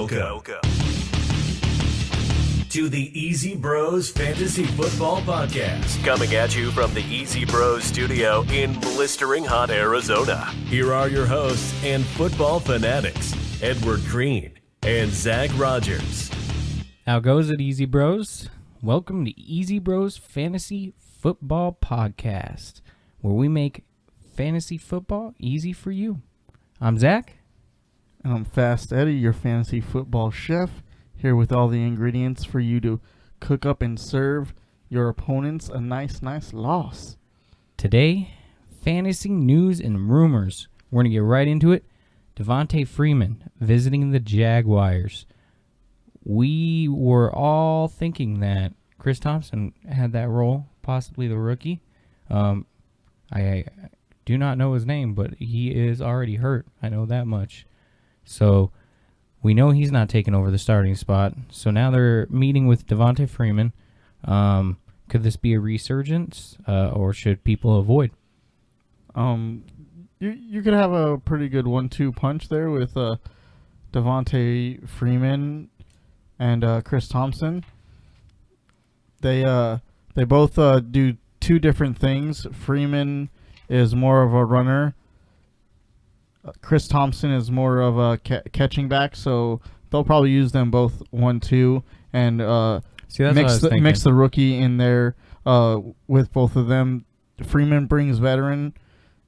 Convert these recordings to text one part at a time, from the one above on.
Welcome to the Easy Bros Fantasy Football Podcast. Coming at you from the Easy Bros studio in blistering hot Arizona. Here are your hosts and football fanatics, Edward Green and Zach Rogers. How goes it, Easy Bros? Welcome to Easy Bros Fantasy Football Podcast, where we make fantasy football easy for you. I'm Zach. And I'm Fast Eddie, your fantasy football chef, here with all the ingredients for you to cook up and serve your opponents a nice loss. Today, fantasy news and rumors. We're going to get right into it. Devontae Freeman visiting the Jaguars. We were all thinking that Chris Thompson had that role, possibly the rookie. I do not know his name, but he is already hurt. I know that much. So we know he's not taking over the starting spot. So now they're meeting with Devontae Freeman. Could this be a resurgence, or should people avoid? You could have a pretty good 1-2 punch there with Devontae Freeman and Chris Thompson. They both do two different things. Freeman is more of a runner. Chris Thompson is more of a catching back, so they'll probably use them both 1-2 and mix the rookie in there with both of them. Freeman brings veteran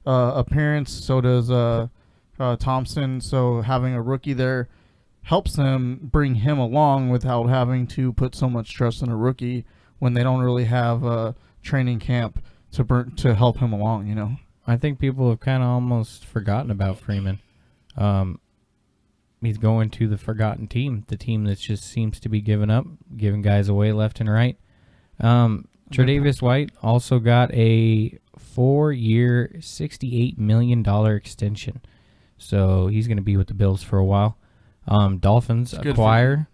appearance, so does Thompson. So having a rookie there helps them bring him along without having to put so much trust in a rookie when they don't really have a training camp to help him along, you know. I think people have kind of almost forgotten about Freeman. He's going to the forgotten team, the team that just seems to be giving guys away left and right. Tre'Davious White also got a 4-year, $68 million extension. So he's going to be with the Bills for a while. Dolphins acquire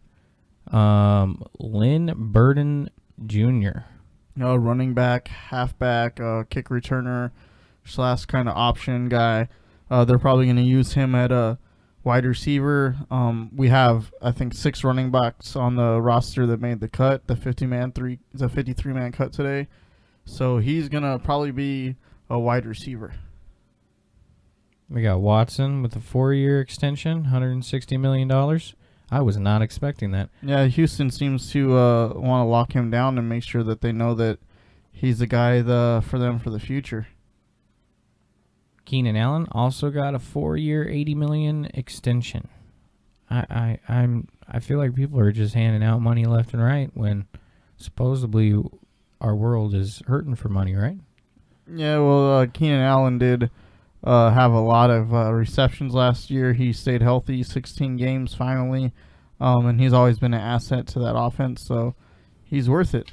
Lynn Burden Jr. Running back, halfback, kick returner, / kind of option guy. They're probably going to use him at a wide receiver. We have, I think, 6 running backs on the roster that made the cut, the 53-man cut today. So he's going to probably be a wide receiver. We got Watson with a 4-year extension, $160 million. I was not expecting that. Yeah, Houston seems to want to lock him down and make sure that they know that he's the guy for them for the future. Keenan Allen also got a 4-year, $80 million extension. I feel like people are just handing out money left and right when supposedly our world is hurting for money, right? Yeah, well, Keenan Allen did have a lot of receptions last year. He stayed healthy, 16 games finally, and he's always been an asset to that offense, so he's worth it.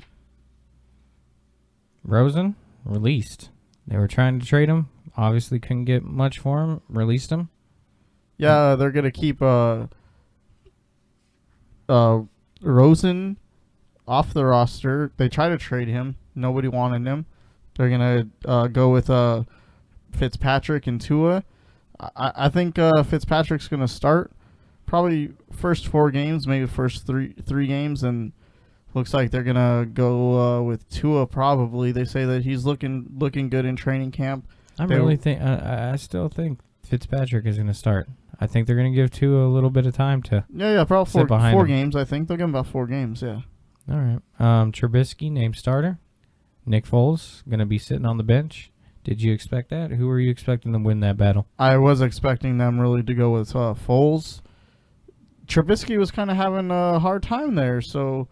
Rosen released. They were trying to trade him. Obviously couldn't get much for him. Released him. Yeah, they're going to keep Rosen off the roster. They tried to trade him. Nobody wanted him. They're going to go with Fitzpatrick and Tua. I think Fitzpatrick's going to start probably first 4 games, maybe first three games, and looks like they're going to go with Tua probably. They say that he's looking good in training camp. I still think Fitzpatrick is going to start. I think they're going to give Tua a little bit of time to probably 4 games. I think they'll give him about 4 games, yeah. All right. Trubisky named starter. Nick Foles going to be sitting on the bench. Did you expect that? Who were you expecting to win that battle? I was expecting them really to go with Foles. Trubisky was kind of having a hard time there, so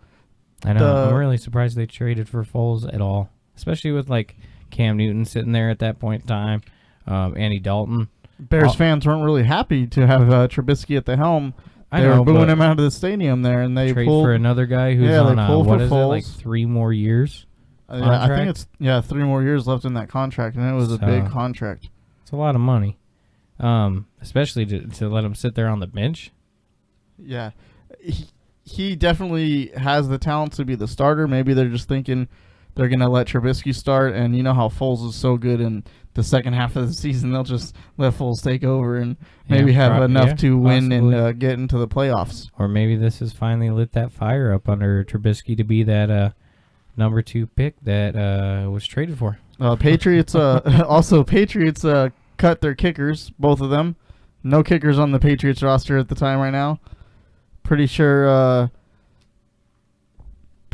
I know. I'm really surprised they traded for Foles at all, especially with like Cam Newton sitting there at that point in time. Andy Dalton. Bears fans weren't really happy to have Trubisky at the helm. They were booing him out of the stadium there, and they trade pulled for another guy who's on like 3 more years. I think it's 3 more years left in that contract, and it was a big contract. It's a lot of money, especially to let him sit there on the bench. Yeah, he definitely has the talent to be the starter. Maybe they're just thinking they're going to let Trubisky start, and you know how Foles is so good in the second half of the season they'll just let Foles take over and maybe have enough to win possibly. and get into the playoffs. Or maybe this has finally lit that fire up under Trubisky to be that number 2 pick that was traded for. Patriots Patriots cut their kickers, both of them. No kickers on the Patriots roster at the time right now. Pretty sure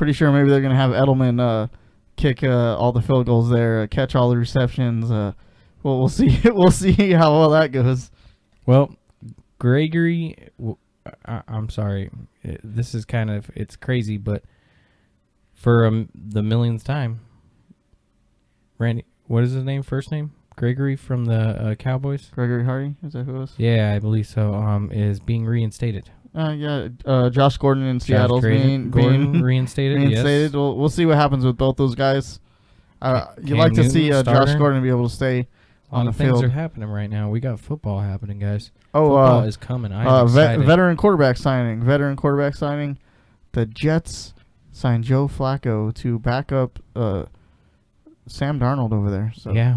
maybe they're gonna have Edelman kick all the field goals there, catch all the receptions. We'll see. We'll see how well that goes. Well, Gregory, I'm sorry. This is kind of, it's crazy, but for the millionth time, Randy, what is his name, first name? Gregory from the Cowboys? Gregory Hardy, is that who it was? Yeah, I believe so. Is being reinstated. Josh Gordon in Seattle being reinstated. Yes. We'll see what happens with both those guys. You like to see Josh Gordon be able to stay on the field. Things are happening right now. We got football happening, guys. Football is coming. I'm excited. Veteran quarterback signing. The Jets signed Joe Flacco to back up Sam Darnold over there. So. Yeah,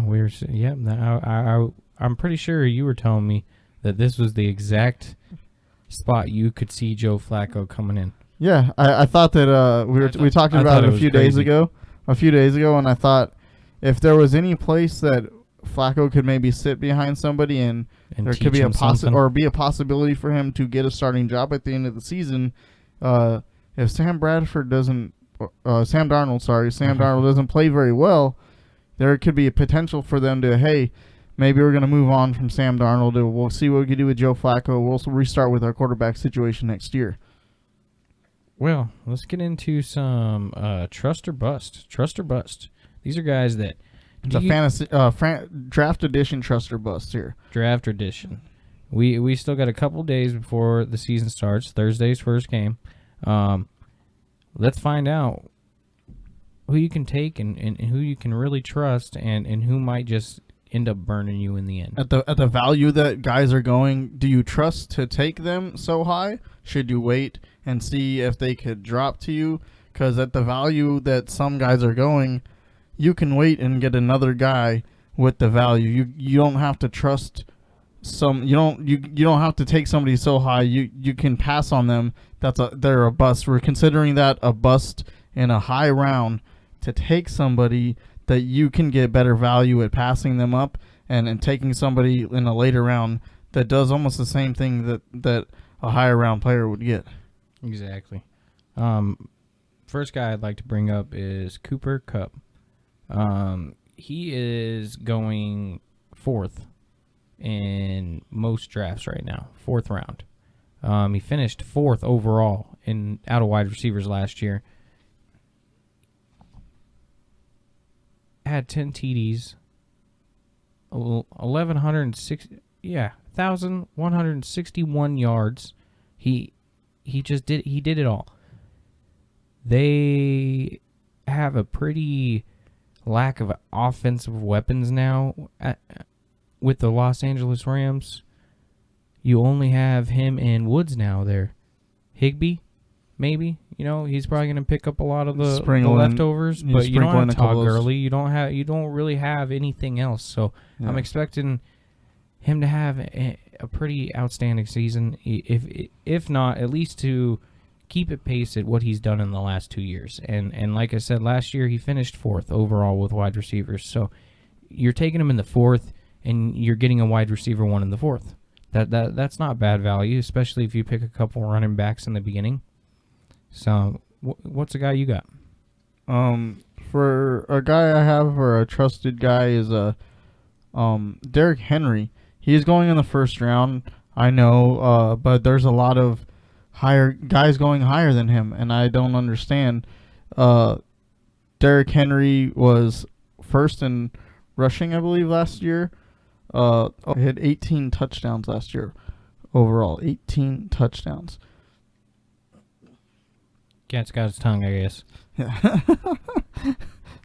I'm pretty sure you were telling me that this was the exact spot you could see Joe Flacco coming in. Yeah, I thought that we talked about it a few days ago, and I thought if there was any place that Flacco could maybe sit behind somebody and there could be a possibility for him to get a starting job at the end of the season, if Sam Darnold doesn't play very well, there could be a potential for them to, hey, maybe we're going to move on from Sam Darnold. We'll see what we can do with Joe Flacco. We'll also restart with our quarterback situation next year. Well, let's get into some trust or bust. Trust or bust. These are guys that... It's a fantasy draft edition trust or bust here. Draft edition. We still got a couple days before the season starts. Thursday's first game. Let's find out who you can take and who you can really trust and who might just end up burning you in the end. At the value that guys are going, do you trust to take them so high? Should you wait and see if they could drop to you? Because at the value that some guys are going, you can wait and get another guy with the value. You don't have to trust some. You don't have to take somebody so high. You can pass on them. They're a bust. We're considering that a bust in a high round to take somebody that you can get better value at passing them up and taking somebody in a later round that does almost the same thing that a higher round player would get. Exactly. First guy I'd like to bring up is Cooper Kupp. He is going 4th in most drafts right now, 4th round. He finished 4th overall out of wide receivers last year. Had 10 TDs, 1,161 yards. He did it all. They have a pretty lack of offensive weapons now with the Los Angeles Rams. You only have him and Woods now there. Higbee, maybe. He's probably going to pick up a lot of the leftovers, but you don't have Todd Gurley. You don't really have anything else. So yeah. I'm expecting him to have a pretty outstanding season, if not at least to keep it pace at what he's done in the last 2 years. And like I said, last year he finished 4th overall with wide receivers. So you're taking him in the 4th, and you're getting a wide receiver 1 in the 4th. That's not bad value, especially if you pick a couple running backs in the beginning. So what's a guy you got? For a guy I have, or a trusted guy, is Derrick Henry. He's going in the 1st round, I know, but there's a lot of higher guys going higher than him, and I don't understand. Derrick Henry was 1st in rushing, I believe, last year. He had 18 touchdowns last year overall. 18 touchdowns. Cat's got his tongue, I guess. Yeah.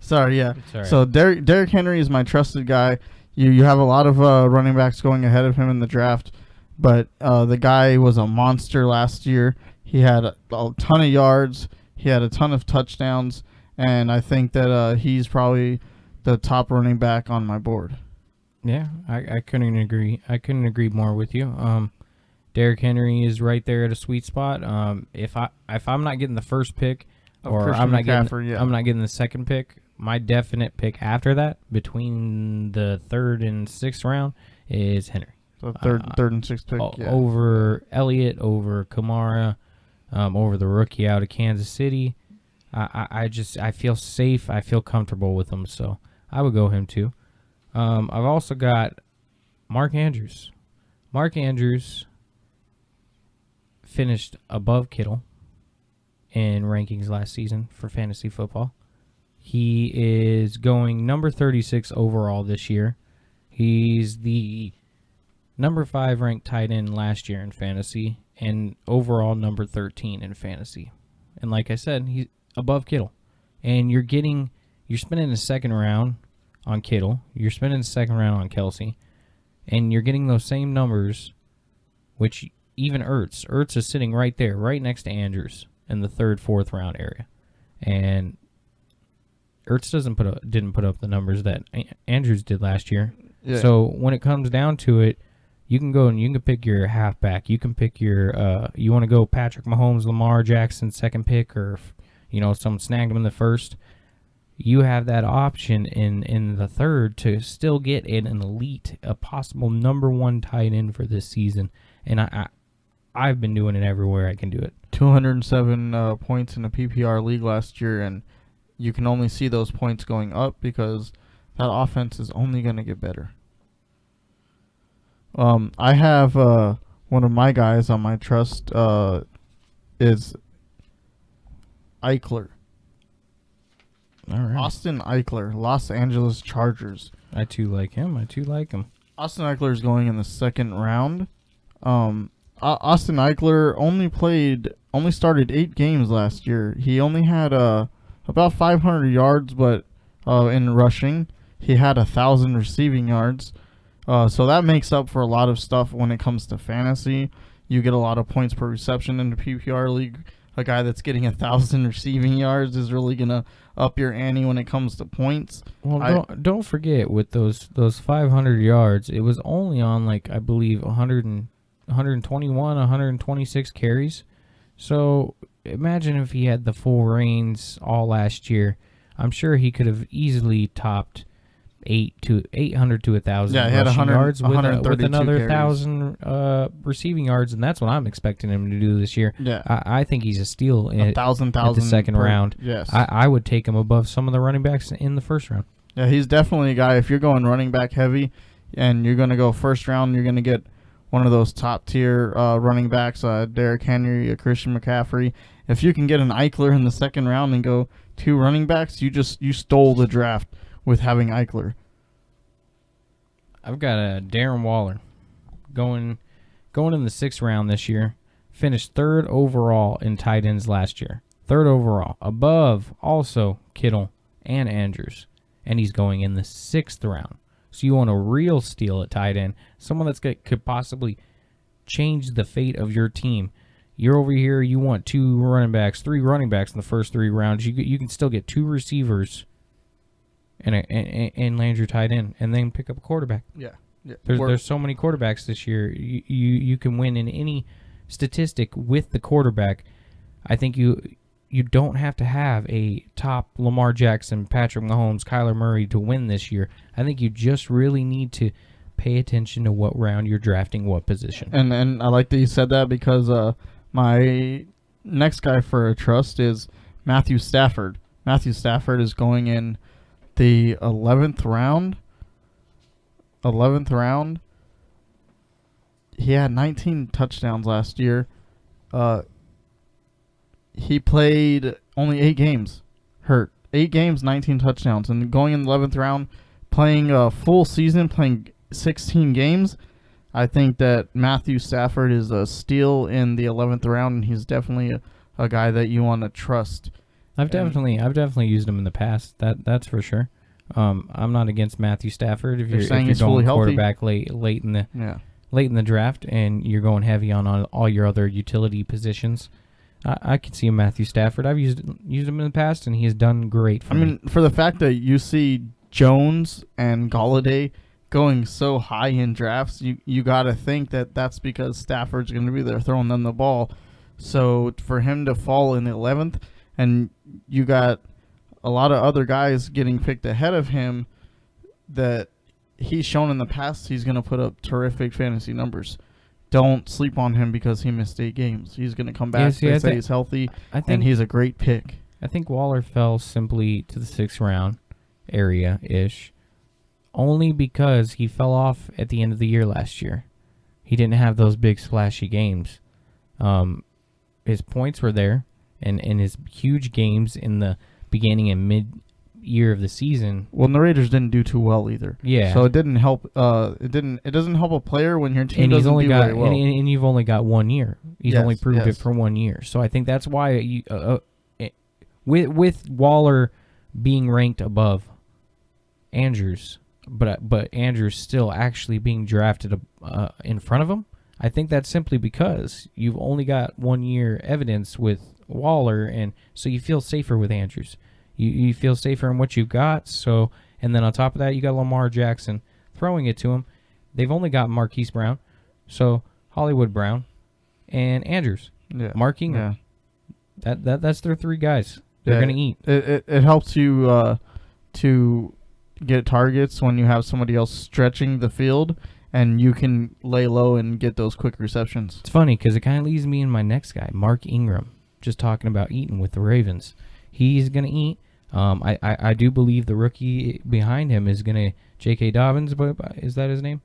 Sorry, yeah. Right. So Derrick Henry is my trusted guy. You have a lot of running backs going ahead of him in the draft, but the guy was a monster last year. He had a ton of yards. He had a ton of touchdowns, and I think that he's probably the top running back on my board. Yeah, I couldn't agree. I couldn't agree more with you. Derrick Henry is right there at a sweet spot. If I'm not getting the first pick, or Christian I'm not McCaffrey, getting I'm not getting the second pick, my definite pick after that, between the 3rd and 6th round, is Henry. So third and sixth pick. Yeah. Over Elliott, over Kamara, over the rookie out of Kansas City. I feel safe. I feel comfortable with him, so I would go him too. I've also got Mark Andrews. Mark Andrews finished above Kittle in rankings last season for fantasy football. He is going number 36 overall this year. He's the number 5 ranked tight end last year in fantasy, and overall number 13 in fantasy. And like I said, he's above Kittle. And you're spending the second round on Kittle, you're spending the second round on Kelsey, and you're getting those same numbers, which even Ertz is sitting right there, right next to Andrews in the 3rd, 4th round area. And Ertz didn't put up the numbers that Andrews did last year. Yeah. So when it comes down to it, you can go and you can pick your halfback. You can pick your you want to go Patrick Mahomes, Lamar Jackson, second pick, or someone snagged him in the 1st. You have that option in the 3rd to still get an elite, a possible number 1 tight end for this season. And I've been doing it everywhere I can do it. 207 points in a PPR league last year, and you can only see those points going up because that offense is only going to get better. I have one of my guys on my trust is Eichler. All right. Austin Eichler, Los Angeles Chargers. I too like him. Austin Eichler is going in the 2nd round. Austin Eichler only started 8 games last year. He only had about 500 yards, but in rushing, he had 1,000 receiving yards. So that makes up for a lot of stuff when it comes to fantasy. You get a lot of points per reception in the PPR league. A guy that's getting 1,000 receiving yards is really gonna up your ante when it comes to points. Well, don't forget, with those 500 yards, it was only on I believe 121, 126 carries. So imagine if he had the full reins all last year. I'm sure he could have easily topped 800 to 1,000 Yeah, he had rushing 100 yards with another carries. 1,000 receiving yards, and that's what I'm expecting him to do this year. Yeah. I think he's a steal at the 2nd round. Yes. I would take him above some of the running backs in the 1st round. Yeah, he's definitely a guy. If you're going running back heavy and you're going to go 1st round, you're going to get one of those top tier running backs, Derrick Henry, Christian McCaffrey. If you can get an Eichler in the 2nd round and go 2 running backs, you stole the draft with having Eichler. I've got a Darren Waller going in the 6th round this year. Finished 3rd overall in tight ends last year. 3rd overall, above also Kittle and Andrews, and he's going in the 6th round. So you want a real steal at tight end, someone could possibly change the fate of your team. You're over here, you want 2 running backs, 3 running backs in the first 3 rounds. You can still get 2 receivers and land your tight end, and then pick up a quarterback. Yeah. There's so many quarterbacks this year. You can win in any statistic with the quarterback. I think you don't have to have a top Lamar Jackson, Patrick Mahomes, Kyler Murray to win this year. I think you just really need to pay attention to what round you're drafting what position. And I like that you said that because my next guy for a trust is Matthew Stafford. Matthew Stafford is going in the 11th round. 11th round. He had 19 touchdowns last year. He played only 8 games. Hurt. 8 games, 19 touchdowns. And going in the 11th round, playing a full season, playing 16 games, I think that Matthew Stafford is a steal in the 11th round, and he's definitely a guy that you want to trust. I've definitely used him in the past. That's for sure. I'm not against Matthew Stafford if you're going quarterback late in the draft and you're going heavy on all your other utility positions. I can see Matthew Stafford. I've used him in the past, and he has done great for me. I mean, for the fact that you see Jones and Golladay going so high in drafts, you got to think that that's because Stafford's going to be there throwing them the ball. So for him to fall in the 11th, and you got a lot of other guys getting picked ahead of him that he's shown in the past he's going to put up terrific fantasy numbers. Don't sleep on him because he missed 8 games. He's going to come back. They say he's healthy, and he's a great pick. I think Waller fell simply to the 6th round area-ish, only because he fell off at the end of the year last year. He didn't have those big splashy games. His points were there, and his huge games in the beginning and mid-year of the season. Well, and the Raiders didn't do too well either. Yeah. So it didn't help. It doesn't help a player when your team doesn't do very well. And you've only got 1 year. He's only proved it for 1 year. So I think that's why with Waller being ranked above Andrews, but Andrews still actually being drafted in front of him, I think that's simply because you've only got 1 year evidence with Waller, and so you feel safer with Andrews. You feel safer in what you've got. So, and then on top of that, you got Lamar Jackson throwing it to him. They've only got Marquise Brown, so Hollywood Brown, and Andrews. Yeah. Mark Ingram. Yeah. That's their 3 guys. They're going to eat. It helps you to get targets when you have somebody else stretching the field, and you can lay low and get those quick receptions. It's funny because it kind of leads me in my next guy, Mark Ingram, just talking about eating with the Ravens. He's going to eat. I do believe the rookie behind him is going to, J.K. Dobbins, but is that his name?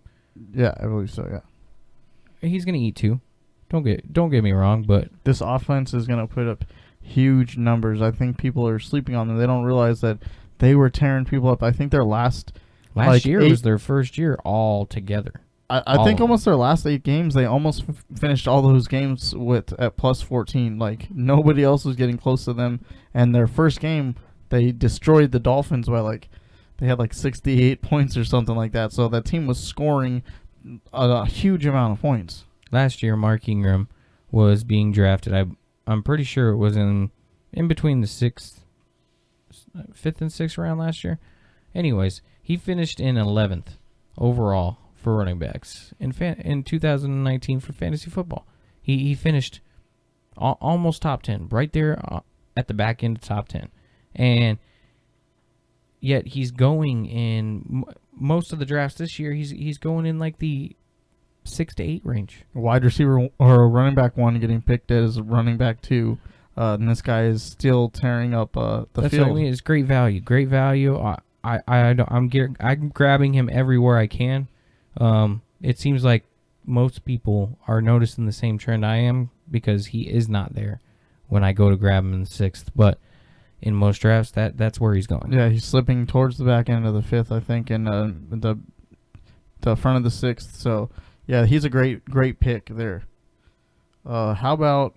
Yeah, I believe so, yeah. He's going to eat too. Don't get me wrong, but this offense is going to put up huge numbers. I think people are sleeping on them. They don't realize that they were tearing people up. I think their last year was their first year all together. I think almost their last 8 games, they almost finished all those games at plus 14. Like, nobody else was getting close to them. And their first game, they destroyed the Dolphins by they had 68 points or something like that. So that team was scoring a huge amount of points. Last year, Mark Ingram was being drafted. I'm pretty sure it was in between the 5th and 6th round last year. Anyways, he finished in 11th overall for running backs in 2019 for fantasy football. He finished almost top 10, right there at the back end of top 10. And yet he's going in most of the drafts this year. He's going in the 6 to 8 range. Wide receiver or running back 1 getting picked as running back 2. And this guy is still tearing up the That's field. What I mean. It's great value. Great value. I'm grabbing him everywhere I can. It seems like most people are noticing the same trend I am because he is not there when I go to grab him in the 6th. But in most drafts, that's where he's going. Yeah, he's slipping towards the back end of the 5th, I think, and the front of the 6th. So yeah, he's a great pick there. How about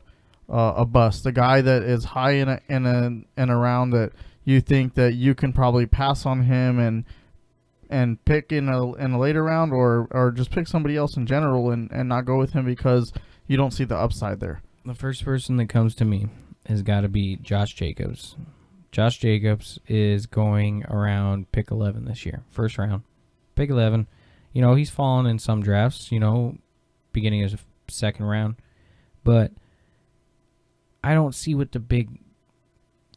a bust, a guy that is high in a round that you think that you can probably pass on him and pick in a later round, or just pick somebody else in general and not go with him because you don't see the upside there? The first person that comes to me has got to be Josh Jacobs. Josh Jacobs is going around pick 11 this year, first round, pick 11. He's fallen in some drafts, beginning of 2nd round, but I don't see what the big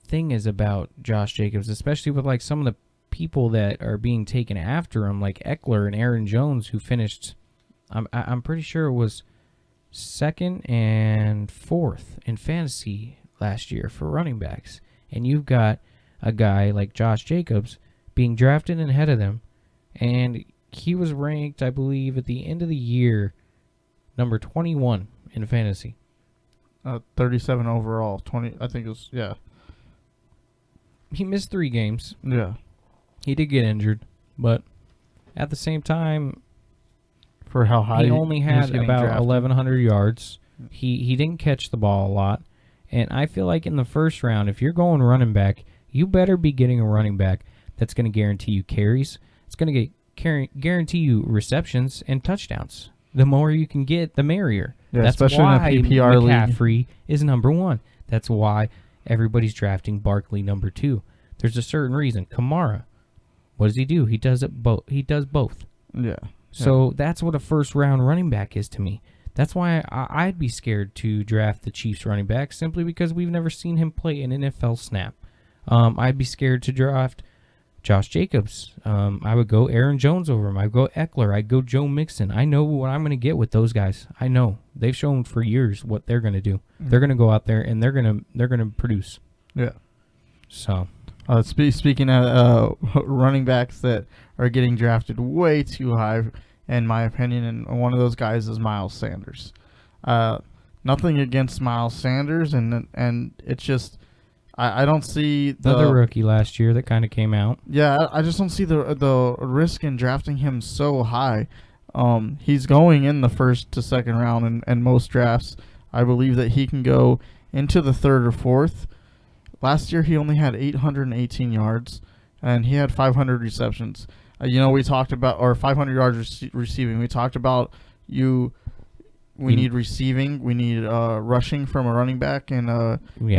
thing is about Josh Jacobs, especially with some of the people that are being taken after him, like Eckler and Aaron Jones, who finished, I'm pretty sure it was 2nd and 4th in fantasy last year for running backs. And you've got a guy like Josh Jacobs being drafted and ahead of them, and he was ranked, I believe, at the end of the year, number 21 in fantasy. 37 overall, 20. I think it was, yeah. He missed 3 games. Yeah. He did get injured, but at the same time, for how high he only had about drafted. 1,100 yards. He didn't catch the ball a lot. And I feel like in the first round, if you're going running back, you better be getting a running back that's going to guarantee you carries. It's going to guarantee you receptions and touchdowns. The more you can get, the merrier. Yeah, that's especially why in a PPR McCaffrey league is number 1. That's why everybody's drafting Barkley number 2. There's a certain reason. Kamara, what does he do? He does it both. He does both. Yeah. So that's what a first-round running back is to me. That's why I'd be scared to draft the Chiefs running back, simply because we've never seen him play an NFL snap. I'd be scared to draft Josh Jacobs. I would go Aaron Jones over him. I'd go Eckler. I'd go Joe Mixon. I know what I'm going to get with those guys. I know. They've shown for years what they're going to do. They're going to go out there and they're going to produce. Yeah. So, speaking of running backs that are getting drafted way too high, in my opinion, and one of those guys is Miles Sanders. Nothing against Miles Sanders, and it's just I don't see another rookie last year that kind of came out. Yeah, I just don't see the risk in drafting him so high. He's going in the first to second round in most drafts. I believe that he can go into the third or fourth. Last year he only had 818 yards, and he had 500 receptions. We talked about, or 500 yards receiving. We talked about we need receiving, we need rushing from a running back in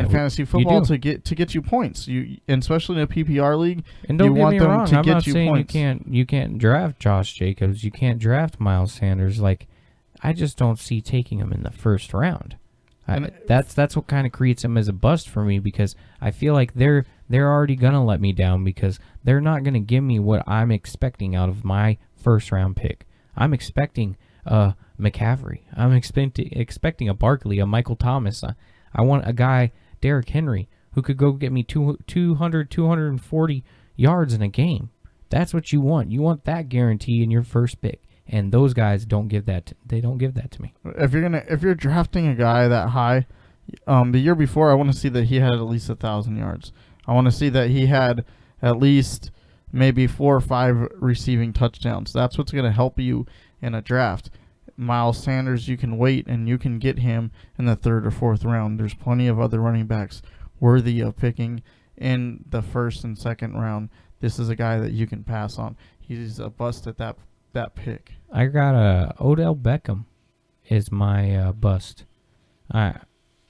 fantasy football to get you points. And especially in a PPR league, and don't you get want me them wrong, to I'm get not you saying points. you can't draft Josh Jacobs, you can't draft Miles Sanders. Like, I just don't see taking him in the first round. That's what kind of creates him as a bust for me, because I feel like they're already gonna let me down, because they're not gonna give me what I'm expecting out of my first round pick. I'm expecting McCaffrey. I'm expecting a Barkley, a Michael Thomas. I want a guy, Derrick Henry, who could go get me 200, 240 yards in a game. That's what you want. You want that guarantee in your first pick. And those guys don't give that. They don't give that to me. If you're drafting a guy that high, the year before, I want to see that he had at least 1,000 yards. I want to see that he had at least maybe 4 or 5 receiving touchdowns. That's what's going to help you in a draft. Miles Sanders, you can wait and you can get him in the third or fourth round. There's plenty of other running backs worthy of picking in the first and second round. This is a guy that you can pass on. He's a bust at that pick. I got Odell Beckham is my bust.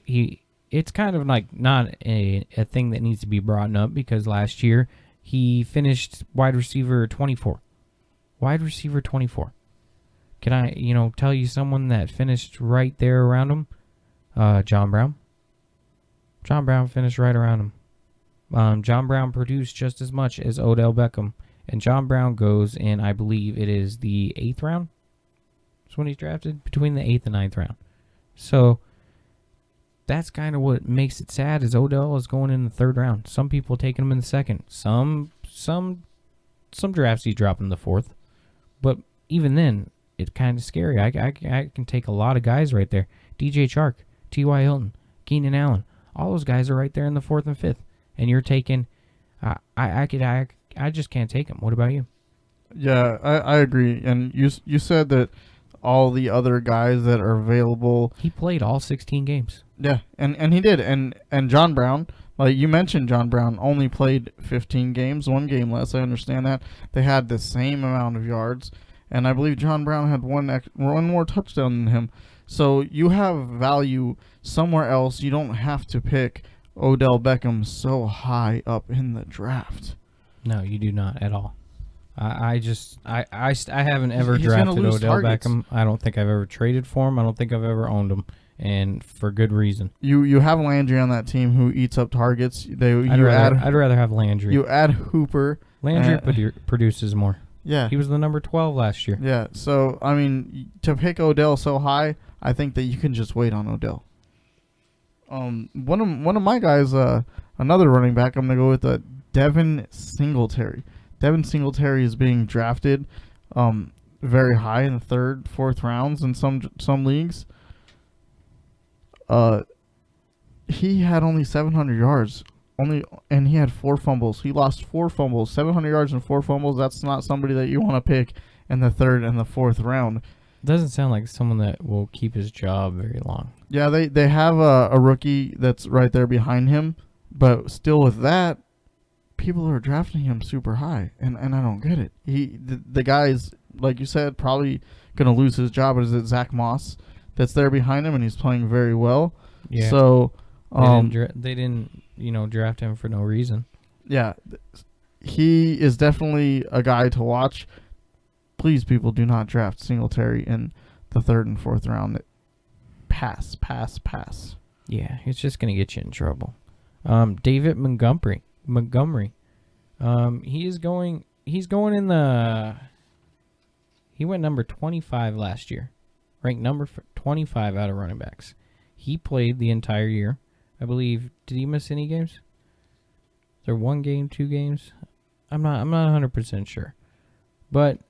It's kind of like not a thing that needs to be brought up, because last year he finished wide receiver 24. Wide receiver 24. Can I, tell you someone that finished right there around him? John Brown. John Brown finished right around him. John Brown produced just as much as Odell Beckham. And John Brown goes in, I believe it is the 8th round. That's when he's drafted, between the 8th and 9th round. So that's kind of what makes it sad, is Odell is going in the 3rd round. Some people taking him in the 2nd. Some drafts he's dropping in the 4th. But even then, it's kind of scary. I can take a lot of guys right there. DJ Chark, T.Y. Hilton, Keenan Allen. All those guys are right there in the 4th and 5th. And you're taking... I just can't take him. What about you? Yeah, I agree. And you said that all the other guys that are available... He played all 16 games. Yeah, and he did. And John Brown, like you mentioned, John Brown only played 15 games, 1 game less. I understand that. They had the same amount of yards. And I believe John Brown had one more touchdown than him. So you have value somewhere else. You don't have to pick Odell Beckham so high up in the draft. No, you do not at all. I haven't ever He's drafted Odell targets. Beckham. I don't think I've ever traded for him. I don't think I've ever owned him, and for good reason. You have Landry on that team who eats up targets. I'd rather have Landry. You add Hooper. Landry produces more. Yeah. He was the number 12 last year. Yeah, so, I mean, to pick Odell so high, I think that you can just wait on Odell. One of my guys, another running back, I'm going to go with Devin Singletary. Devin Singletary is being drafted very high in the 3rd, 4th rounds in some leagues. He had only 700 yards. And he had 4 fumbles. He lost 4 fumbles. 700 yards and 4 fumbles. That's not somebody that you want to pick in the 3rd and the 4th round. Doesn't sound like someone that will keep his job very long. Yeah, they have a rookie that's right there behind him, but still with that, people are drafting him super high, and I don't get it. The guy's, like you said, probably gonna lose his job. But is it Zach Moss that's there behind him, and he's playing very well? Yeah. So they didn't draft him for no reason. Yeah, he is definitely a guy to watch. please, people, do not draft Singletary in the 3rd and 4th round. Pass. Yeah, it's just going to get you in trouble. David Montgomery. He's going in the... He went number 25 last year. Ranked number 25 out of running backs. He played the entire year. I believe, did he miss any games? Is there 1 game, 2 games? I'm not 100% sure. But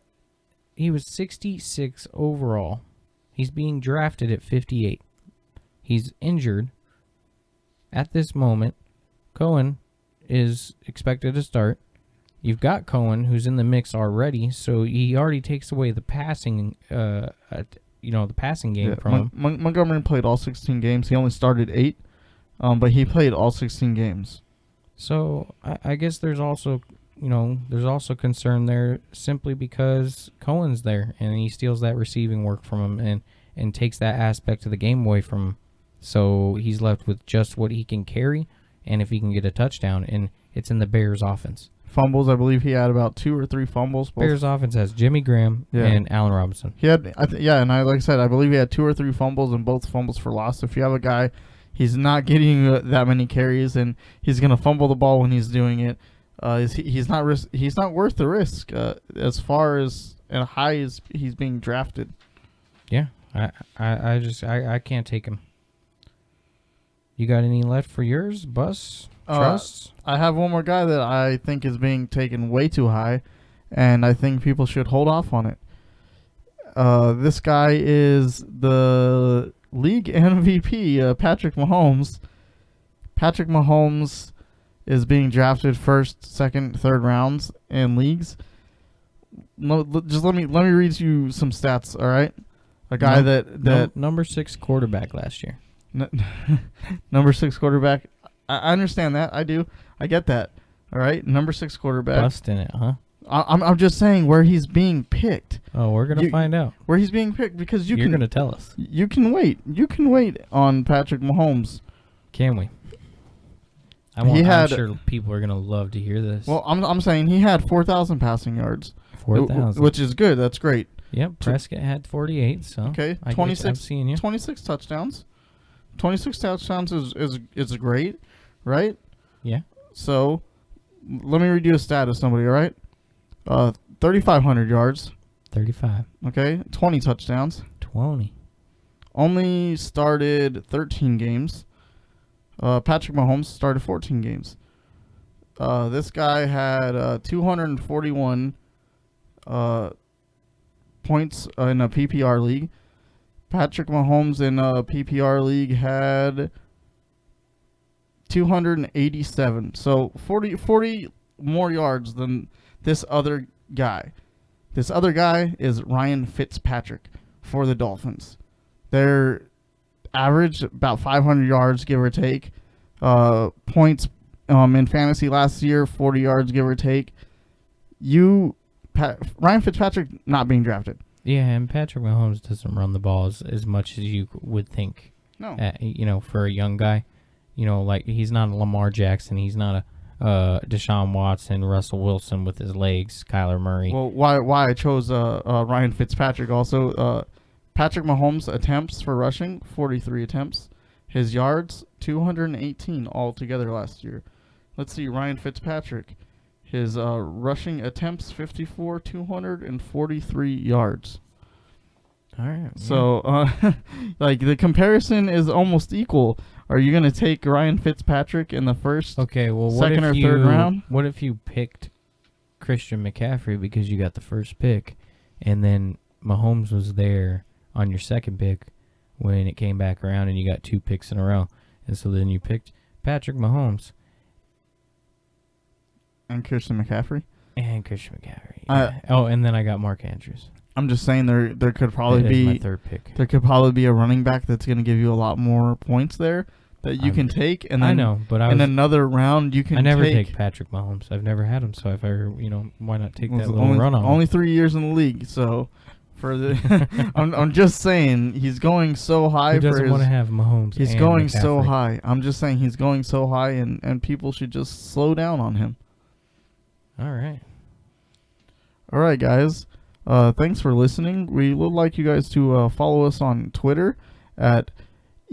he was 66 overall. He's being drafted at 58. He's injured at this moment. Cohen is expected to start. You've got Cohen, who's in the mix already, so he already takes away the passing, the passing game from him. Montgomery played all 16 games. He only started 8, but he played all 16 games. So I guess there's also concern there simply because Cohen's there and he steals that receiving work from him and takes that aspect of the game away from him. So he's left with just what he can carry and if he can get a touchdown, and it's in the Bears offense. Fumbles, I believe he had about 2 or 3 fumbles. Bears offense has Jimmy Graham and Allen Robinson. He had, like I said, I believe he had 2 or 3 fumbles and both fumbles for loss. If you have a guy, he's not getting that many carries and he's going to fumble the ball when he's doing it. He's not worth the risk as far as high as he's being drafted. Yeah, I can't take him. You got any left for yours, Bus? Trusts? I have one more guy that I think is being taken way too high, and I think people should hold off on it. This guy is the league MVP, Patrick Mahomes. Patrick Mahomes is being drafted 1st, 2nd, 3rd rounds in leagues. Just let me read you some stats, all right? A guy that number 6 quarterback last year. Number 6 quarterback. I understand that. I do. I get that. All right, number 6 quarterback. Busting it, huh? I'm just saying where he's being picked. Oh, we're gonna find out where he's being picked because you're gonna tell us. You can wait. You can wait on Patrick Mahomes. Can we? I'm sure people are gonna love to hear this. Well, I'm saying he had 4,000 passing yards. 4,000, which is good. That's great. Yep. Prescott had 48. So okay, 26. I'm seeing you. 26 touchdowns. 26 touchdowns is great, right? Yeah. So, let me read you a stat of somebody, all right? 3,500 yards. 35. Okay, 20 touchdowns. 20. Only started 13 games. Patrick Mahomes started 14 games. This guy had 241 points in a PPR league. Patrick Mahomes in a PPR league had 287. So 40 more yards than this other guy. This other guy is Ryan Fitzpatrick for the Dolphins. They're average about 500 yards, give or take. Points in fantasy last year, 40 yards, give or take. Ryan Fitzpatrick not being drafted. Yeah, and Patrick Mahomes doesn't run the ball as much as you would think. No. For a young guy. Like he's not a Lamar Jackson. He's not a Deshaun Watson, Russell Wilson with his legs, Kyler Murray. Well, why I chose Ryan Fitzpatrick also. Patrick Mahomes' attempts for rushing, 43 attempts. His yards, 218 altogether last year. Let's see, Ryan Fitzpatrick. His rushing attempts, 54, 243 yards. All right. So, like, the comparison is almost equal. Are you going to take Ryan Fitzpatrick in the first, second, or third round? What if you picked Christian McCaffrey because you got the first pick, and then Mahomes was there on your second pick when it came back around and you got 2 picks in a row, and so then you picked Patrick Mahomes and Christian McCaffrey. Yeah. And then I got Mark Andrews. I'm just saying there could probably be my third pick. There could probably be a running back that's going to give you a lot more points there that you can take, and then I know, but in another round you can. I never take Patrick Mahomes. I've never had him, so if I, why not take that little run on? Only 3 years in the league, so for the, I'm just saying he's going so high. Who doesn't want to have Mahomes? He's and going McCaffrey. so high. I'm just saying he's going so high, and people should just slow down on him. All right. All right, guys. Thanks for listening. We would like you guys to follow us on Twitter at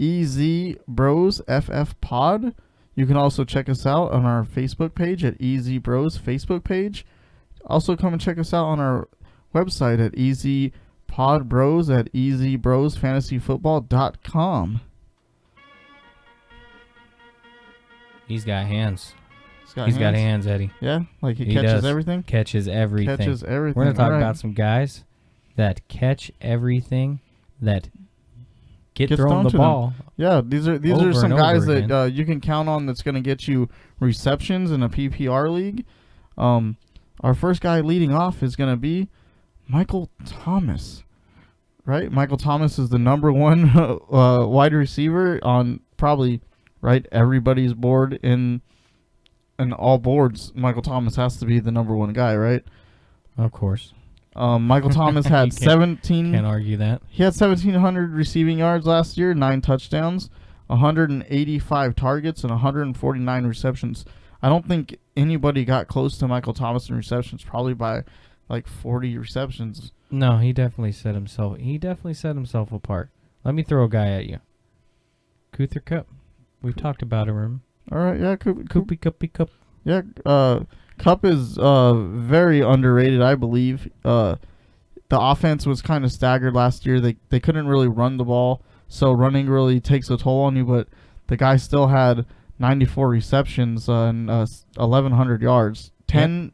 EZBrosFFPod. You can also check us out on our Facebook page at EZBros Facebook page. Also come and check us out on our website at EZPodBros at EZBrosFantasyFootball.com. He's got hands. He's got hands, Eddie. Yeah, like he He catches does. everything. Catches everything. Catches everything. We're going to talk All right. about some guys that catch everything, that get Gets thrown thrown the to them. ball. Yeah, these are Over some and guys over that you can count on. That's going to get you receptions in a PPR league. Our first guy leading off is going to be Michael Thomas. Right, Michael Thomas is the number one wide receiver on probably everybody's board in all boards. Michael Thomas has to be the number one guy, right? Of course. Michael Thomas had You can't 17. Can't argue that. He had 1,700 receiving yards last year, 9 touchdowns, 185 targets, and 149 receptions. I don't think anybody got close to Michael Thomas in receptions, probably by like 40 receptions. No, he definitely set himself apart. Let me throw a guy at you. Cooper Cup. We've talked about him. All right, yeah, Coopy Cup. Yeah, Cup is very underrated, I believe. The offense was kind of staggered last year. They couldn't really run the ball, so running really takes a toll on you. But the guy still had 94 receptions and 1,100 yards, 10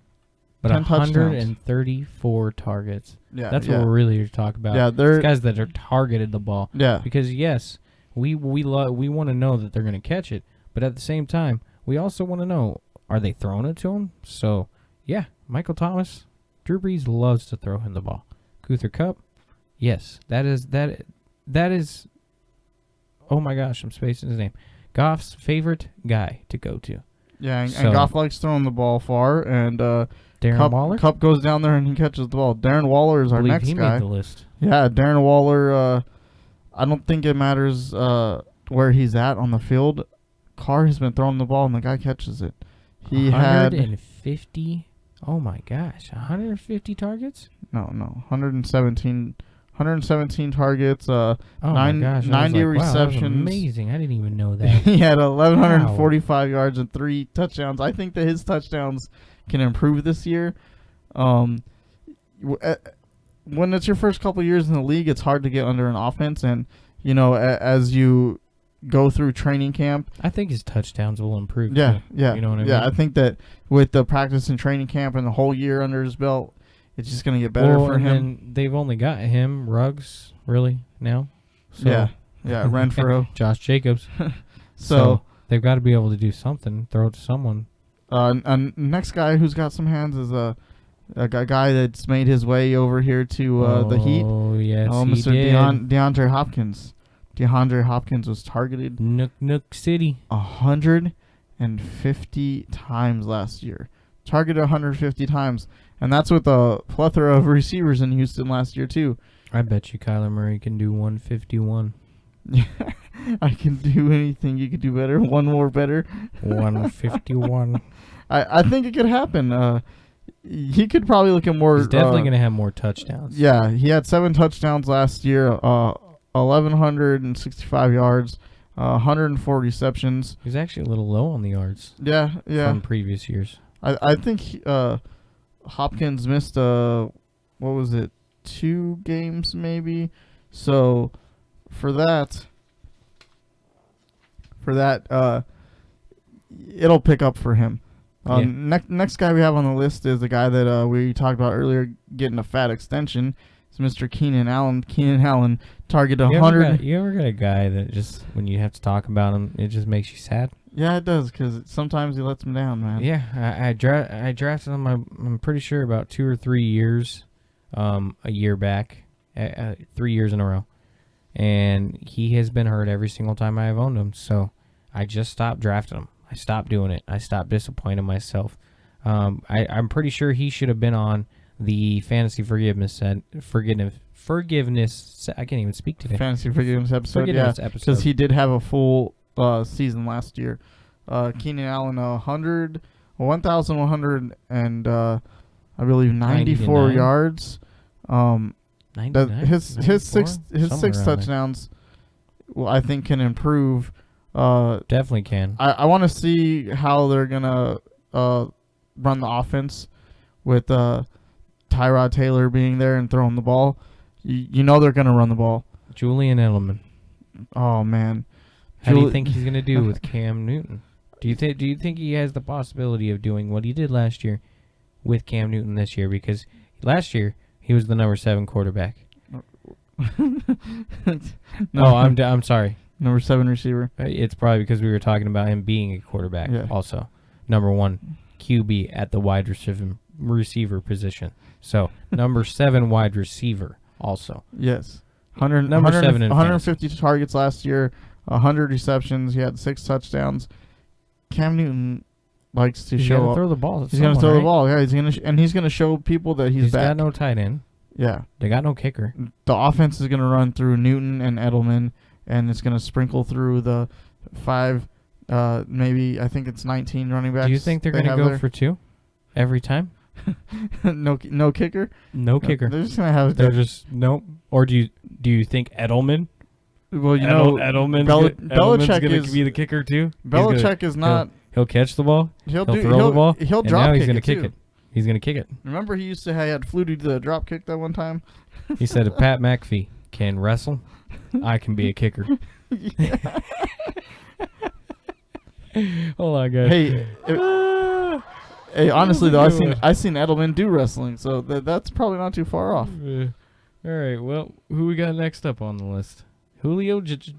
touchdowns. 134 targets. Yeah, That's what we're really here to talk about. Yeah, It's guys that are targeted the ball. Yeah. Because yes, we want to know that they're going to catch it, but at the same time, we also want to know, are they throwing it to him? So yeah, Michael Thomas, Drew Brees loves to throw him the ball. Cooper Cup, yes, that is. Oh my gosh, I'm spacing his name. Goff's favorite guy to go to. Yeah, and So- Goff likes throwing the ball far, and Darren Waller. Cup goes down there and he catches the ball. Darren Waller is I our believe next he guy. made the list. Yeah, Darren Waller. I don't think it matters where he's at on the field. Carr has been throwing the ball and the guy catches it. He had 150. Oh my gosh, 150 targets. 117 targets. Oh Nine- my gosh, 90 I was like, wow, that was receptions. amazing. I didn't even know that. He had 1,145 yards and 3 touchdowns. I think that his touchdowns can improve this year. When it's your first couple years in the league, it's hard to get under an offense, and as you go through training camp. I think his touchdowns will improve. Yeah, too. yeah, You know what I mean? yeah. I think that with the practice and training camp and the whole year under his belt, it's just going to get better for and him. then they've only got him, Ruggs, really now. So Yeah, Renfro. Josh Jacobs. So they've got to be able to do something. Throw it to someone. next guy who's got some hands is a guy that's made his way over here to the Heat. Oh yes, he Mr. did. DeAndre Hopkins. DeAndre Hopkins was targeted Nook City. 150 times last year. Targeted 150 times. And that's with a plethora of receivers in Houston last year, too. I bet you Kyler Murray can do 151. I can do anything you could do better. One more better. 151. I think it could happen. He could probably look at more. He's definitely going to have more touchdowns. Yeah, he had 7 touchdowns last year, 1,165 yards, 104 receptions. He's actually a little low on the yards. Yeah. From previous years. I think Hopkins missed 2 games maybe. So for that it'll pick up for him. Yeah. Next guy we have on the list is the guy that we talked about earlier getting a fat extension. It's Mr. Keenan Allen. Keenan Allen targeted 100. You ever got a guy that just, when you have to talk about him, it just makes you sad? Yeah, it does, because sometimes he lets him down, man. Yeah, I drafted him, I'm pretty sure, about 2 or 3 years, a year back, 3 years in a row. And he has been hurt every single time I have owned him, so I just stopped drafting him. I stopped doing it. I stopped disappointing myself. I'm pretty sure he should have been on the fantasy forgiveness. I can't even speak today. Fantasy forgiveness episode, Forgiveness yeah, episode. because he did have a full season last year. Keenan Allen, 1,100 and I believe 94 99. yards, His 6 somewhere around there. touchdowns, well, I think can improve. Definitely can. I want to see how they're gonna run the offense with Tyrod Taylor being there and throwing the ball. You know they're gonna run the ball. Julian Edelman. Oh man, How do you think he's going to do with Cam Newton? Do you think he has the possibility of doing what he did last year with Cam Newton this year? Because last year he was the number 7 quarterback. No, I'm sorry. number 7 receiver. It's probably because we were talking about him being a quarterback. Yeah. Also, number 1 QB at the wide receiver position. So number 7 wide receiver also. Yes, Number 7 in 150 targets last year, 100 receptions. He had 6 touchdowns. Cam Newton likes to He's show going to up. throw the ball. He's going to throw the ball. Yeah, he's going to show people that he's back. got no tight end. Yeah, They got no kicker. the offense is going to run through Newton and Edelman, and it's going to sprinkle through the 5, maybe I think it's 19 running backs. Do you think they're going to go for 2 every time? no kicker? No kicker. They're just going to have. They're just nope. Or do you think Edelman? Well, you know, Edelman's Belichick going is to be the kicker too. Belichick is not. He'll catch the ball. He'll throw the ball. He'll and drop now he's kick going it to kick too. it. He's going to kick it. Remember, he used to had Flutie do the drop kick that one time. He said, if Pat McAfee can wrestle, I can be a kicker. Hold on, guys. Hey, hey, honestly though, I seen Edelman do wrestling, so that's probably not too far off. All right. Well, who we got next up on the list? Julio Jones.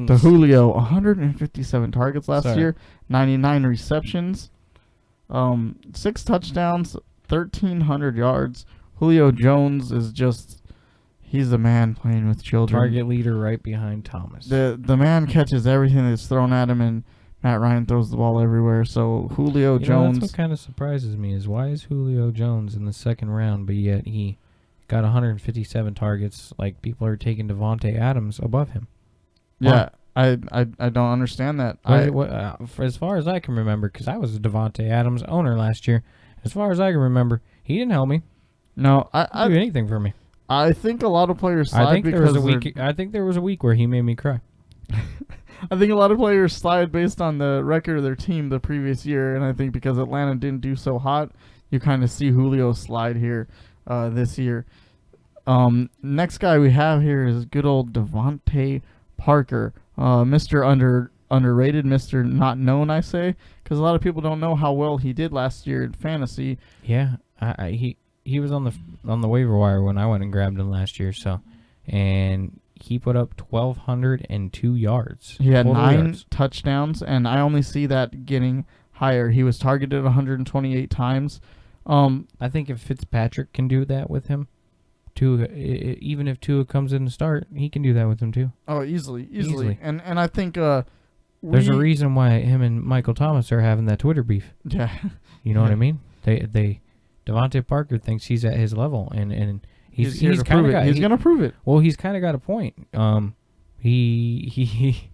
The Julio, 157 targets last Sorry. year, 99 receptions, 6 touchdowns, 1,300 yards. Julio Jones is he's the man playing with children. Target leader right behind Thomas. The man catches everything that's thrown at him, and Matt Ryan throws the ball everywhere. So Julio Jones. That's what kind of surprises me is why is Julio Jones in the second round, but yet he got 157 targets. Like people are taking Devontae Adams above him. Yeah, I don't understand that. As far as I can remember, because I was a Devontae Adams owner last year. As far as I can remember, he didn't help me. No, He didn't do anything for me. I think a lot of players slide I think because there was a week where he made me cry. I think a lot of players slide based on the record of their team the previous year, and I think because Atlanta didn't do so hot, you kind of see Julio slide here this year. Next guy we have here is good old Devontae Parker, Mr. Underrated, Mr. Not Known, I say, because a lot of people don't know how well he did last year in fantasy. Yeah, he was on the waiver wire when I went and grabbed him last year. And he put up 1,202 yards. He had 9 yards. touchdowns, and I only see that getting higher. He was targeted 128 times. I think if Fitzpatrick can do that with him, even if Tua comes in to start, he can do that with him too. Oh, easily. And I think there's a reason why him and Michael Thomas are having that Twitter beef. Yeah. You know what I mean? Devontae Parker thinks he's at his level, and he's here to prove it. He's going to prove it. Well, he's kind of got a point. He's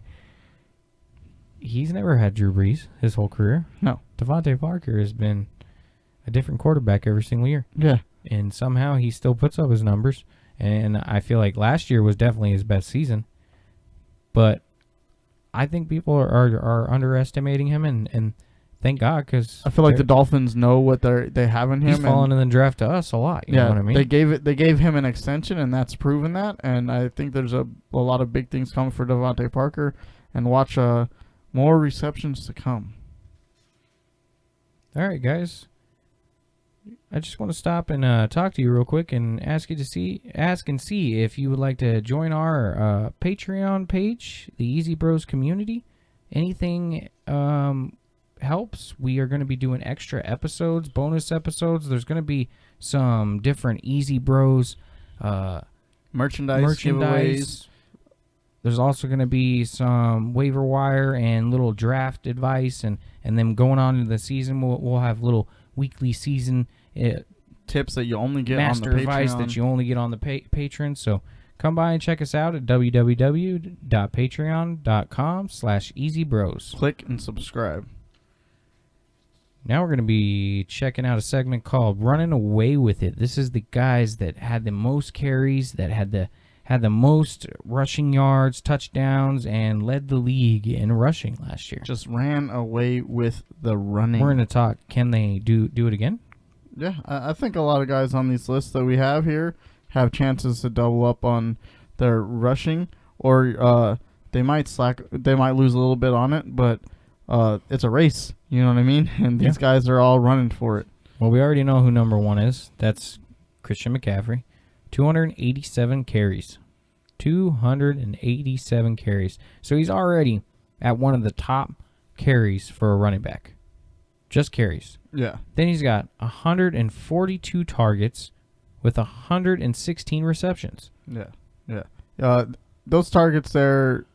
never had Drew Brees his whole career. No. Devontae Parker has been a different quarterback every single year. Yeah. And somehow he still puts up his numbers. And I feel like last year was definitely his best season. But I think people are underestimating him, and thank God, because I feel like the Dolphins know what they have in him. He's fallen in the draft to us a lot. You know what I mean? They gave him an extension, and that's proven that. And I think there's a lot of big things coming for Devontae Parker, and watch more receptions to come. All right, guys. I just want to stop and talk to you real quick and ask and see if you would like to join our Patreon page, the Easy Bros community. Anything helps. We are going to be doing extra episodes, bonus episodes. There's going to be some different Easy Bros merchandise giveaways. There's also going to be some waiver wire and little draft advice, and then going on into the season, we'll have little weekly season tips that you only get master on the advice Patreon. that you only get on the Patreon. So come by and check us out at www.patreon.com/easybros. Click and subscribe. Now we're going to be checking out a segment called Running Away With It. This is the guys that had the most carries, that had the most rushing yards, touchdowns, and led the league in rushing last year. Just ran away with the running. We're going to talk, can they do it again? Yeah, I think a lot of guys on these lists that we have here have chances to double up on their rushing, or they might lose a little bit on it, but it's a race. You know what I mean? And these guys are all running for it. Well, we already know who number one is. That's Christian McCaffrey. 287 carries. 287 carries. So he's already at one of the top carries for a running back. Just carries. Yeah. Then he's got 142 targets with 116 receptions. Yeah. Those targets there,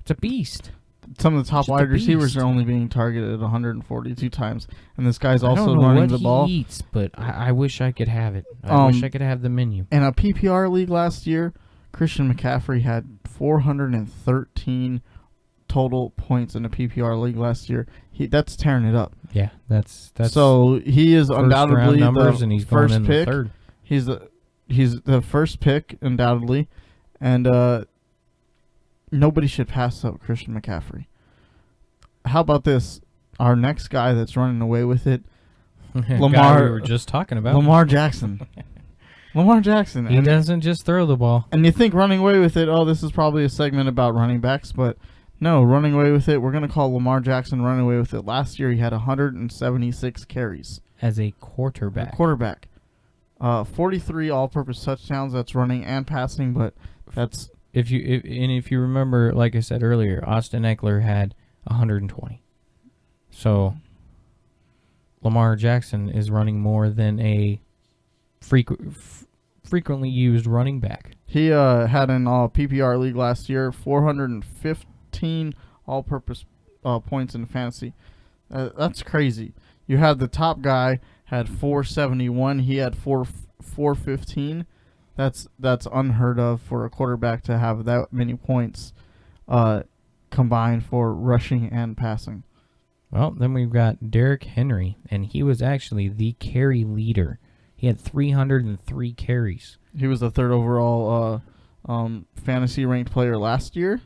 It's a beast. some of the top Just a wide receivers beast. are only being targeted 142 times, and this guy's I also don't know running what the he ball. eats, but I wish I could have it. I wish I could have the menu. In a PPR league last year, Christian McCaffrey had 413 total points in a PPR league last year. That's tearing it up. Yeah, that's So he is first round undoubtedly numbers, the and he's going first in pick. the third. He's the first pick undoubtedly, and nobody should pass up Christian McCaffrey. How about this? Our next guy that's running away with it, Guy Lamar. we were just talking about. Lamar Jackson. Lamar Jackson. He doesn't just throw the ball. And you think running away with it, oh, this is probably a segment about running backs, but no, running away with it, we're going to call Lamar Jackson running away with it. Last year he had 176 carries. As a quarterback. 43 all-purpose touchdowns, that's running and passing, but that's... If you remember, like I said earlier, Austin Eckler had 120. So Lamar Jackson is running more than a frequently used running back. He had an PPR league last year, 415 all-purpose points in fantasy. That's crazy. You had the top guy had 471. He had 415. That's unheard of for a quarterback to have that many points combined for rushing and passing. Well, then we've got Derrick Henry, and he was actually the carry leader. He had 303 carries. He was the third overall fantasy ranked player last year.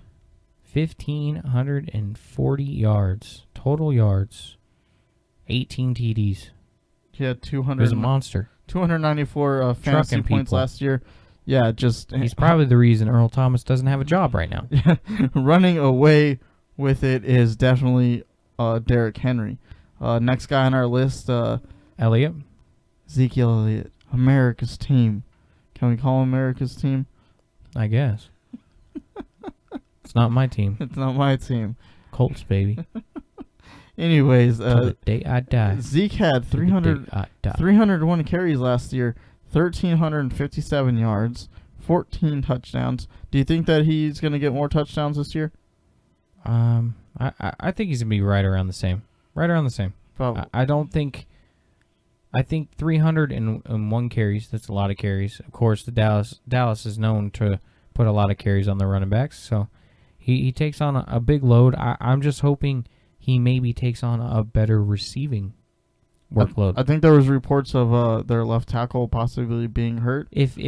1,540 yards, total yards, 18 TDs. He had He was a monster. 294 fantasy Trucking points people. last year. Yeah, just He's probably the reason Earl Thomas doesn't have a job right now. running away with it is definitely Derrick Henry. Next guy on our list, Elliott? Ezekiel Elliott, America's team. Can we call him America's team? I guess. It's not my team. It's not my team. Colts, baby. Anyways, Till the day I die. Zeke had Till the day I die. 301 carries last year, 1,357 yards, 14 touchdowns. Do you think that he's going to get more touchdowns this year? I think he's going to be right around the same. Right around the same. Probably. I think 301 carries, that's a lot of carries. Of course, the Dallas is known to put a lot of carries on the running backs, so he takes on a big load. I'm just hoping he maybe takes on a better receiving workload. I think there was reports of their left tackle possibly being hurt. Do you Do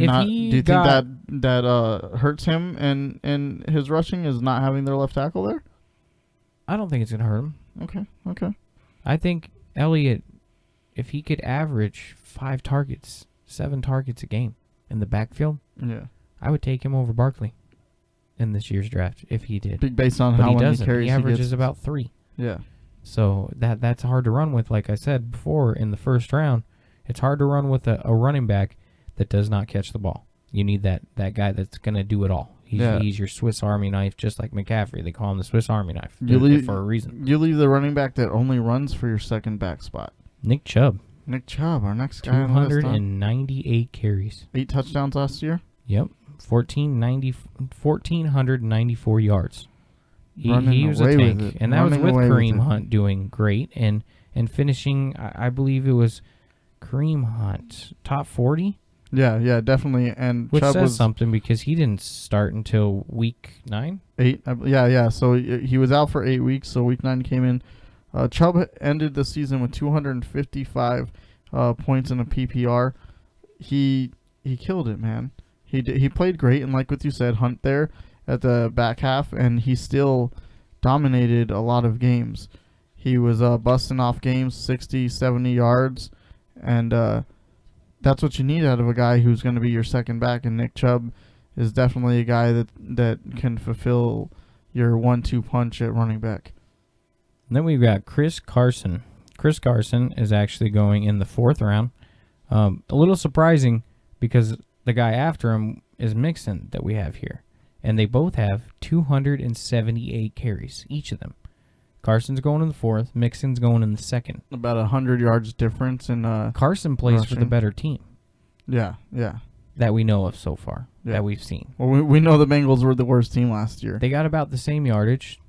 you think that hurts him and his rushing is not having their left tackle there? I don't think it's going to hurt him. Okay. I think Elliott, if he could average 5 targets, 7 targets a game in the backfield, Yeah. I would take him over Barkley in this year's draft if he did. Based on But how he many doesn't. carries He averages gets. about 3. Yeah. So that's hard to run with. Like I said before, in the first round, it's hard to run with a running back that does not catch the ball. You need that guy that's going to do it all. He's your Swiss Army knife, just like McCaffrey. They call him the Swiss Army knife for a reason. You leave the running back that only runs for your second back spot. Nick Chubb, Nick Chubb, our next guy on the list. 298 carries. 8 touchdowns last year. Yep, 1,494 yards. He Running was a away with tank, it. and that was Running with away with Kareem it. Hunt doing great and finishing. I believe it was Kareem Hunt top 40, Yeah, definitely. And which Chubb says was something because he didn't start until week 9. 8. Yeah. So he was out for 8 weeks. So week 9 came in. Chubb ended the season with 255 points in a PPR. He killed it, man. He played great, and like what you said, Hunt there at the back half, and he still dominated a lot of games. He was busting off games, 60, 70 yards, and that's what you need out of a guy who's going to be your second back, and Nick Chubb is definitely a guy that can fulfill your 1-2 punch at running back. And then we've got Chris Carson. Chris Carson is actually going in the 4th round. A little surprising because the guy after him is Mixon that we have here. And they both have 278 carries, each of them. Carson's going in the 4th. Mixon's going in the 2nd. About 100 yards difference in Carson plays rushing. for the better team Yeah. that we know of so far, Yeah. that we've seen. Well, we know the Bengals were the worst team last year. They got about the same yardage.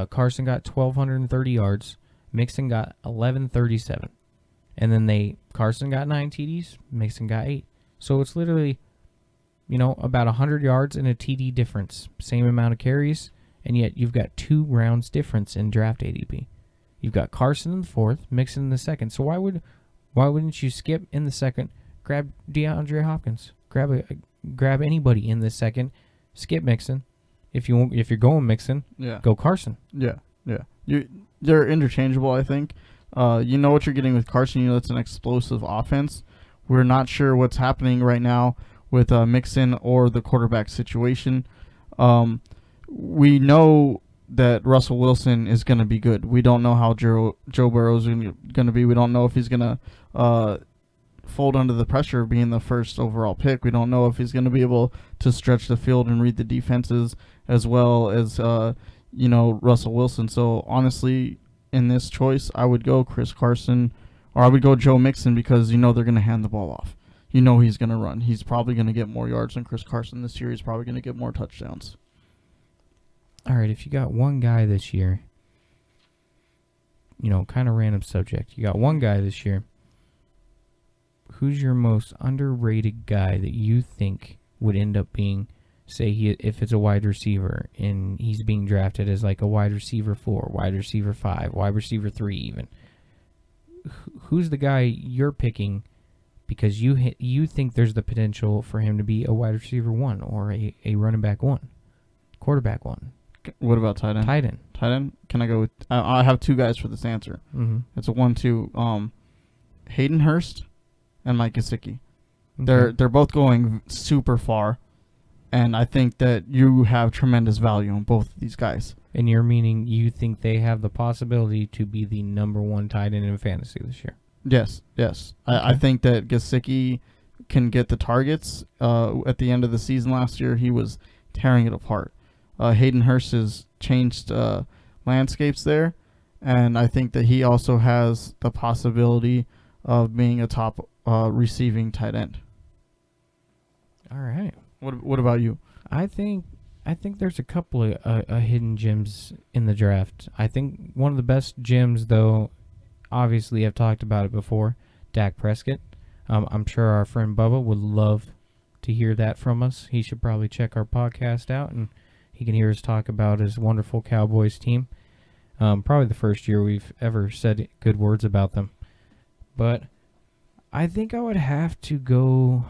Carson got 1,230 yards. Mixon got 1,137. And then Carson got 9 TDs. Mixon got 8. So it's literally, about 100 yards and a TD difference. Same amount of carries, and yet you've got 2 rounds difference in draft ADP. You've got Carson in the 4th, Mixon in the 2nd. So why wouldn't you skip in the 2nd, grab DeAndre Hopkins, grab anybody in the 2nd, skip Mixon. If you're going Mixon, go Carson. Yeah. They're interchangeable, I think. You know what you're getting with Carson. You know it's an explosive offense. We're not sure what's happening right now with Mixon or the quarterback situation. We know that Russell Wilson is going to be good. We don't know how Joe Burrow is going to be. We don't know if he's going to fold under the pressure of being the first overall pick. We don't know if he's going to be able to stretch the field and read the defenses as well as Russell Wilson. So honestly, in this choice, I would go Chris Carson, or I would go Joe Mixon, because they're going to hand the ball off. He's going to run. He's probably going to get more yards than Chris Carson this year. He's probably going to get more touchdowns. All right, if you got one guy this year, kind of random subject. You got one guy this year. Who's your most underrated guy that you think would end up being, say, if it's a wide receiver and he's being drafted as like a wide receiver 4, wide receiver 5, wide receiver 3 even? Who's the guy you're picking because you think there's the potential for him to be a wide receiver 1 or a running back 1, quarterback 1? What about tight end? Tight end. Tight end? Can I go with... I have 2 guys for this answer. Mm-hmm. It's a 1-2. Hayden Hurst and Mike Gesicki. Okay. They're both going super far, and I think that you have tremendous value in both of these guys. And you're meaning you think they have the possibility to be the number 1 tight end in fantasy this year? Yes. Okay. I think that Gesicki can get the targets. At the end of the season last year, he was tearing it apart. Hayden Hurst has changed landscapes there, and I think that he also has the possibility of being a top receiving tight end. All right. What about you? I think there's a couple of hidden gems in the draft. I think one of the best gems, though, obviously I've talked about it before, Dak Prescott. I'm sure our friend Bubba would love to hear that from us. He should probably check our podcast out, and he can hear us talk about his wonderful Cowboys team. Probably the first year we've ever said good words about them. But I think I would have to go...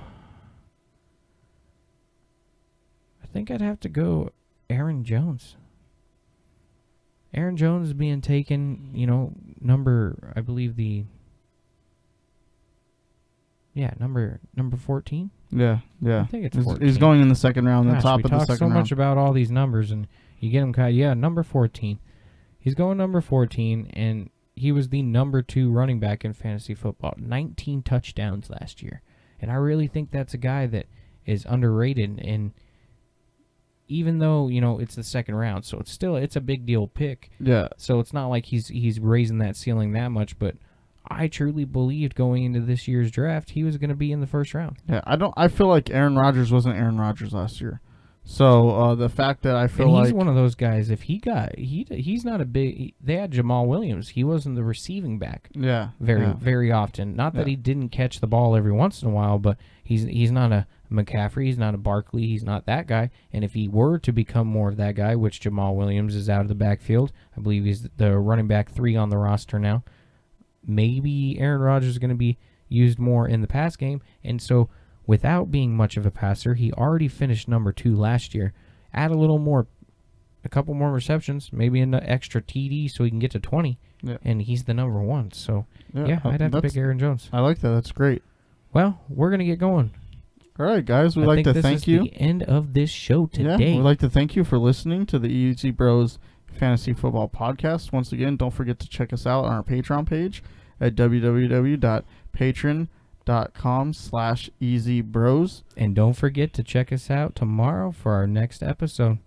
I'd have to go Aaron Jones. Aaron Jones is being taken, number 14. Yeah. I think it's 14. He's going in the 2nd round, Gosh, the top of the 2nd round. we talk so much about all these numbers, and you get him, number 14. He's going number 14, and he was the number 2 running back in fantasy football. 19 touchdowns last year. And I really think that's a guy that is underrated, and even though, it's the 2nd round, so it's a big deal pick. Yeah. So it's not like he's raising that ceiling that much, but I truly believed going into this year's draft he was going to be in the 1st round. Yeah, I feel like Aaron Rodgers wasn't Aaron Rodgers last year. So the fact that I feel and like he's one of those guys, if he's not a big... They had Jamal Williams. He wasn't the receiving back very often. Not that he didn't catch the ball every once in a while, but he's not a McCaffrey. He's not a Barkley. He's not that guy. And if he were to become more of that guy, which Jamal Williams is out of the backfield, I believe he's the running back 3 on the roster now, maybe Aaron Rodgers is going to be used more in the pass game. And so without being much of a passer, he already finished number 2 last year. Add a couple more receptions, maybe an extra TD so he can get to 20, and he's the number 1. So, I'd have to pick Aaron Jones. I like that. That's great. Well, we're going to get going. All right, guys. We'd like to thank you. This is the end of this show today. Yeah, we'd like to thank you for listening to the Easy Bros Fantasy Football Podcast. Once again, don't forget to check us out on our Patreon page at www.patreon.com/easybros. And don't forget to check us out tomorrow for our next episode.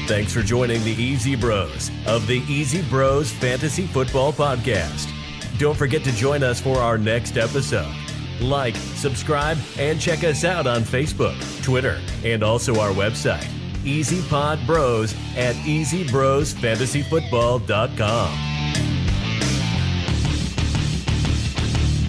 Thanks for joining the Easy Bros of the Easy Bros Fantasy Football Podcast. Don't forget to join us for our next episode. Like, subscribe, and check us out on Facebook, Twitter, and also our website, EasyPod Bros at EasyBrosFantasyFootball.com.